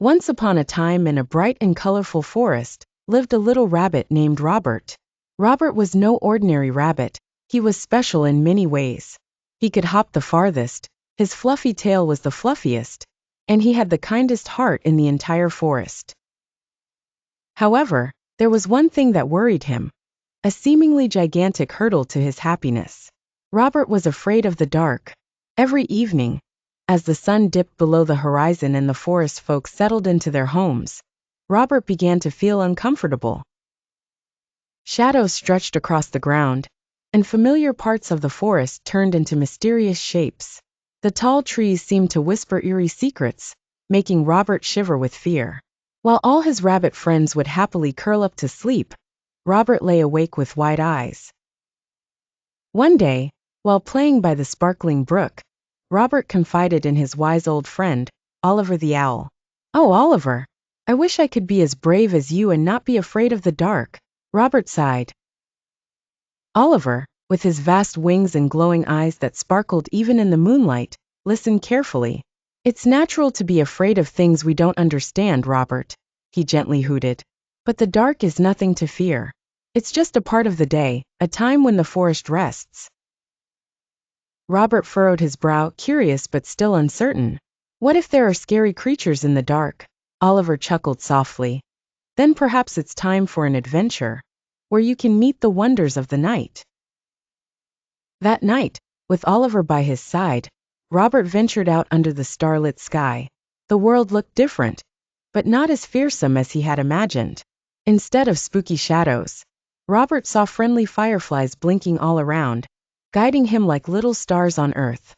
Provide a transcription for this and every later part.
Once upon a time in a bright and colorful forest, lived a little rabbit named Robert. Robert was no ordinary rabbit, he was special in many ways. He could hop the farthest, his fluffy tail was the fluffiest, and he had the kindest heart in the entire forest. However, there was one thing that worried him, a seemingly gigantic hurdle to his happiness. Robert was afraid of the dark. Every evening, as the sun dipped below the horizon and the forest folk settled into their homes, Robert began to feel uncomfortable. Shadows stretched across the ground, and familiar parts of the forest turned into mysterious shapes. The tall trees seemed to whisper eerie secrets, making Robert shiver with fear. While all his rabbit friends would happily curl up to sleep, Robert lay awake with wide eyes. One day, while playing by the sparkling brook, Robert confided in his wise old friend, Oliver the Owl. "Oh, Oliver, I wish I could be as brave as you and not be afraid of the dark," Robert sighed. Oliver, with his vast wings and glowing eyes that sparkled even in the moonlight, listened carefully. "It's natural to be afraid of things we don't understand, Robert," he gently hooted. "But the dark is nothing to fear. It's just a part of the day, a time when the forest rests." Robert furrowed his brow, curious but still uncertain. "What if there are scary creatures in the dark?" Oliver chuckled softly. "Then perhaps it's time for an adventure, where you can meet the wonders of the night." That night, with Oliver by his side, Robert ventured out under the starlit sky. The world looked different, but not as fearsome as he had imagined. Instead of spooky shadows, Robert saw friendly fireflies blinking all around, guiding him like little stars on earth.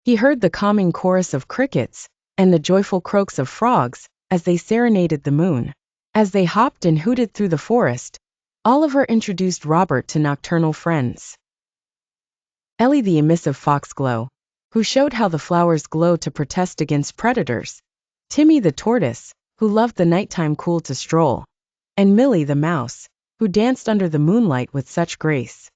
He heard the calming chorus of crickets and the joyful croaks of frogs as they serenaded the moon. As they hopped and hooted through the forest, Oliver introduced Robert to nocturnal friends. Ellie the emissive foxglove, who showed how the flowers glow to protest against predators, Timmy the tortoise, who loved the nighttime cool to stroll, and Millie the mouse, who danced under the moonlight with such grace.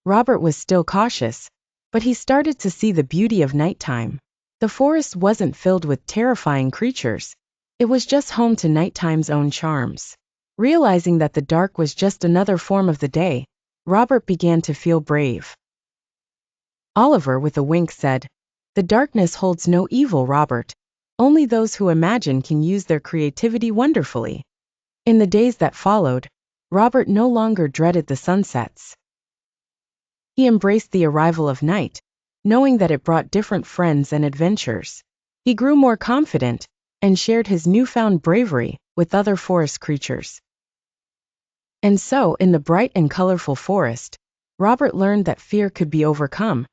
Robert was still cautious, but he started to see the beauty of nighttime. The forest wasn't filled with terrifying creatures, it was just home to nighttime's own charms. Realizing that the dark was just another form of the day, Robert began to feel brave. Oliver, with a wink, said, "The darkness holds no evil, Robert. Only those who imagine can use their creativity wonderfully." In the days that followed, Robert no longer dreaded the sunsets. He embraced the arrival of night, knowing that it brought different friends and adventures. He grew more confident and shared his newfound bravery with other forest creatures. And so, in the bright and colorful forest, Robert learned that fear could be overcome,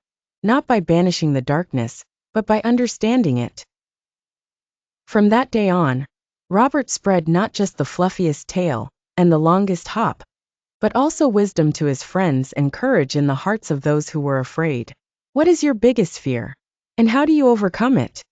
not by banishing the darkness, but by understanding it. From that day on, Robert spread not just the fluffiest tail and the longest hop, but also wisdom to his friends and courage in the hearts of those who were afraid. What is your biggest fear? And how do you overcome it?